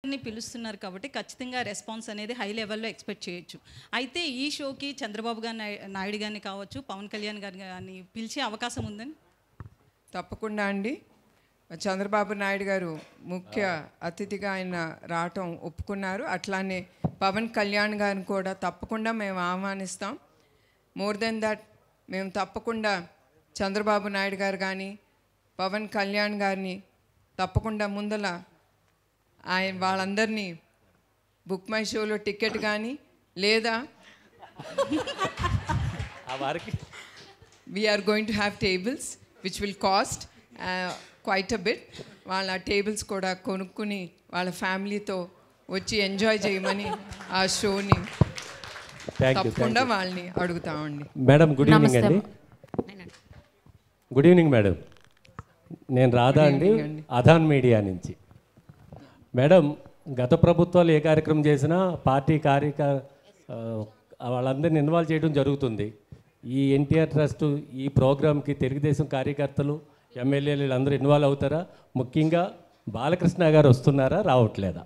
పిలుస్తున్నారు కాబట్టి ఖచ్చితంగా రెస్పాన్స్ అనేది హై లెవెల్లో ఎక్స్పెక్ట్ చేయొచ్చు. అయితే ఈ షోకి చంద్రబాబు గారు నాయుడు గారిని కావచ్చు, పవన్ కళ్యాణ్ గారిని కానీ పిలిచే అవకాశం ఉందని? తప్పకుండా అండి. చంద్రబాబు నాయుడు గారు ముఖ్య అతిథిగా ఆయన రావటం ఒప్పుకున్నారు. అట్లానే పవన్ కళ్యాణ్ గారిని కూడా తప్పకుండా మేము ఆహ్వానిస్తాం. మోర్ దెన్ దట్ మేము తప్పకుండా చంద్రబాబు నాయుడు గారు కానీ పవన్ కళ్యాణ్ గారిని తప్పకుండా ముందల ఆయన వాళ్ళందరినీ బుక్ మై షోలో టికెట్ కానీ లేదా we're going to have tables which will cost quite a bit. వాళ్ళ టేబుల్స్ కూడా కొనుక్కుని వాళ్ళ ఫ్యామిలీతో వచ్చి ఎంజాయ్ చేయమని ఆ షోని తప్పకుండా వాళ్ళని అడుగుతామండి. మేడం గుడ్ ఈవినింగ్ అండి. Good evening madam. నేను రాధా అండి, అధాన్ మీడియా నుంచి. మేడం, గత ప్రభుత్వాలు ఏ కార్యక్రమం చేసినా పార్టీ వాళ్ళందరినీ ఇన్వాల్వ్ చేయడం జరుగుతుంది. ఈ ఎన్టీఆర్ ట్రస్ట్ ఈ ప్రోగ్రామ్కి తెలుగుదేశం కార్యకర్తలు ఎమ్మెల్యేలు వీళ్ళందరూ ఇన్వాల్వ్ అవుతారా? ముఖ్యంగా బాలకృష్ణ గారు వస్తున్నారా, రావట్లేదా?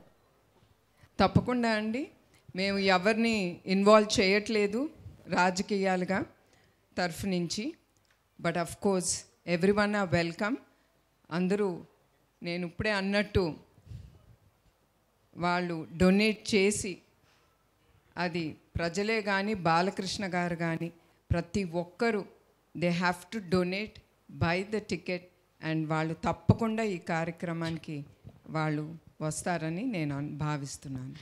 తప్పకుండా అండి. మేము ఎవరిని ఇన్వాల్వ్ చేయట్లేదు రాజకీయాలుగా తరఫు నుంచి. But of course every one or welcome. అందరూ నేను ఇప్పుడే అన్నట్టు వాళ్ళు డొనేట్ చేసి అది ప్రజలే కానీ బాలకృష్ణ గారు కానీ ప్రతి ఒక్కరూ they have to donate by the ticket and వాళ్ళు తప్పకుండా ఈ కార్యక్రమానికి వాళ్ళు వస్తారని నేను భావిస్తున్నాను.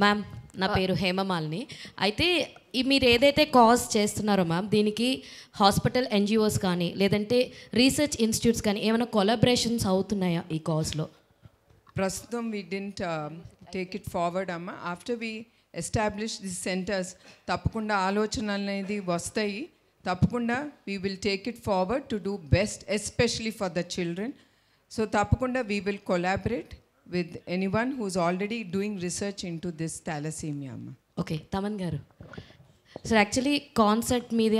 మ్యామ్, నా పేరు హేమమాలిని. అయితే మీరు ఏదైతే కాజ్ చేస్తున్నారో మ్యామ్, దీనికి హాస్పిటల్ ఎన్జిఓస్ కానీ లేదంటే రీసెర్చ్ ఇన్స్టిట్యూట్స్ కానీ ఏమైనా కొలాబరేషన్స్ అవుతున్నాయా ఈ కాజ్లో? ప్రస్తుతం we didn't take it forward అమ్మ. After we establish the centers తప్పకుండా ఆలోచనలు అనేది వస్తాయి. తప్పకుండా we will take it forward to do best especially for the children. So తప్పకుండా we will collaborate with anyone who's already doing research into this thalassemia. Okay, Taman garu. So actually concept media